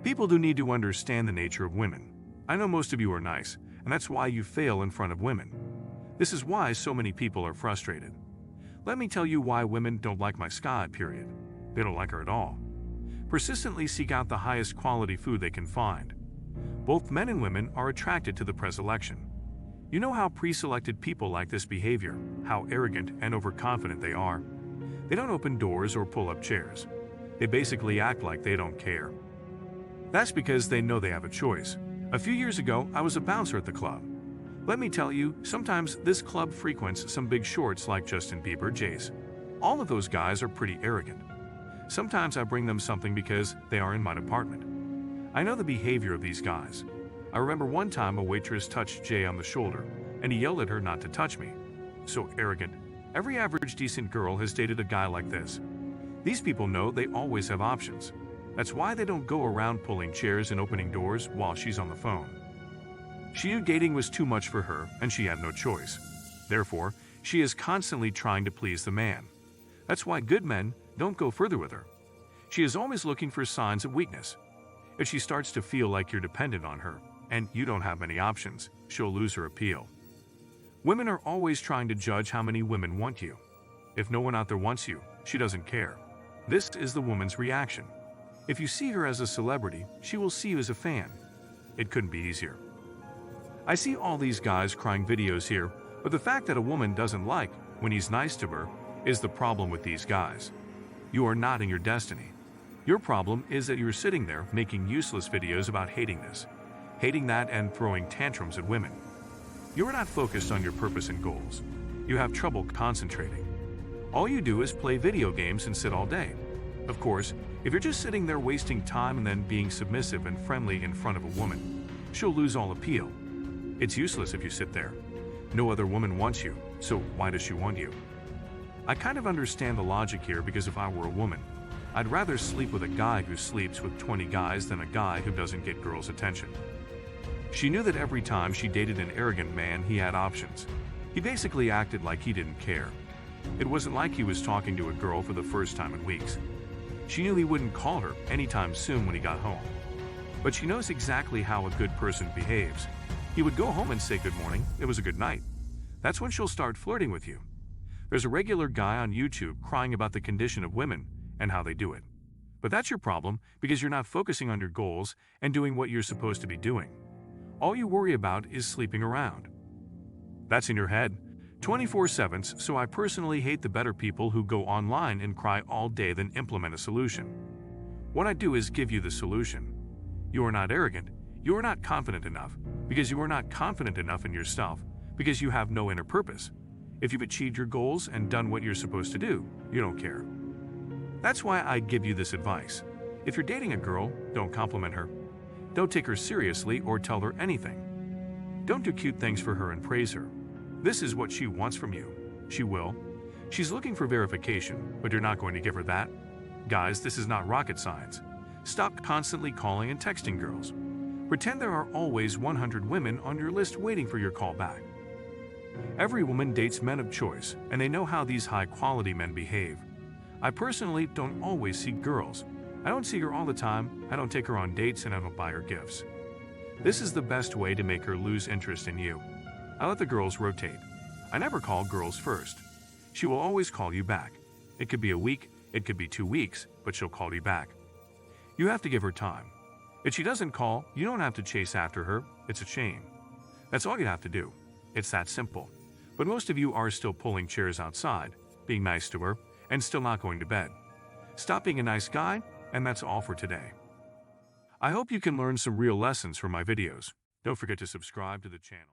People do need to understand the nature of women. I know most of you are nice, and that's why you fail in front of women. This is why so many people are frustrated. Let me tell you why women don't like my sky, period. They don't like her at all. Persistently seek out the highest quality food they can find. Both men and women are attracted to the preselection. You know how pre-selected people like this behavior, how arrogant and overconfident they are. They don't open doors or pull up chairs. They basically act like they don't care. That's because they know they have a choice. A few years ago, I was a bouncer at the club. Let me tell you, sometimes this club frequents some big shorts like Justin Bieber, Jace. All of those guys are pretty arrogant. Sometimes I bring them something because they are in my department. I know the behavior of these guys. I remember one time a waitress touched Jay on the shoulder, and he yelled at her not to touch me. So arrogant. Every average decent girl has dated a guy like this. These people know they always have options. That's why they don't go around pulling chairs and opening doors while she's on the phone. She knew dating was too much for her, and she had no choice. Therefore, she is constantly trying to please the man. That's why good men don't go further with her. She is always looking for signs of weakness. If she starts to feel like you're dependent on her, and you don't have many options, she'll lose her appeal. Women are always trying to judge how many women want you. If no one out there wants you, she doesn't care. This is the woman's reaction. If you see her as a celebrity, she will see you as a fan. It couldn't be easier. I see all these guys crying videos here, but the fact that a woman doesn't like when he's nice to her is the problem with these guys. You are not in your destiny. Your problem is that you're sitting there making useless videos about hating this, hating that, and throwing tantrums at women. You are not focused on your purpose and goals. You have trouble concentrating. All you do is play video games and sit all day. Of course, if you're just sitting there wasting time and then being submissive and friendly in front of a woman, she'll lose all appeal. It's useless if you sit there. No other woman wants you, so why does she want you? I kind of understand the logic here because if I were a woman, I'd rather sleep with a guy who sleeps with 20 guys than a guy who doesn't get girls' attention. She knew that every time she dated an arrogant man, he had options. He basically acted like he didn't care. It wasn't like he was talking to a girl for the first time in weeks. She knew he wouldn't call her anytime soon when he got home. But she knows exactly how a good person behaves. He would go home and say good morning, it was a good night. That's when she'll start flirting with you. There's a regular guy on YouTube crying about the condition of women and how they do it. But that's your problem because you're not focusing on your goals and doing what you're supposed to be doing. All you worry about is sleeping around. That's in your head, 24/7, so I personally hate the better people who go online and cry all day then implement a solution. What I do is give you the solution. You are not arrogant, you are not confident enough, because you are not confident enough in yourself, because you have no inner purpose. If you've achieved your goals and done what you're supposed to do, you don't care. That's why I give you this advice. If you're dating a girl, don't compliment her. Don't take her seriously or tell her anything. Don't do cute things for her and praise her. This is what she wants from you. She will. She's looking for verification, but you're not going to give her that. Guys, this is not rocket science. Stop constantly calling and texting girls. Pretend there are always 100 women on your list waiting for your call back. Every woman dates men of choice, and they know how these high-quality men behave. I personally don't always see girls. I don't see her all the time, I don't take her on dates, and I don't buy her gifts. This is the best way to make her lose interest in you. I let the girls rotate. I never call girls first. She will always call you back. It could be a week, it could be 2 weeks, but she'll call you back. You have to give her time. If she doesn't call, you don't have to chase after her. It's a shame. That's all you have to do. It's that simple. But most of you are still pulling chairs outside, being nice to her, and still not going to bed. Stop being a nice guy, and that's all for today. I hope you can learn some real lessons from my videos. Don't forget to subscribe to the channel.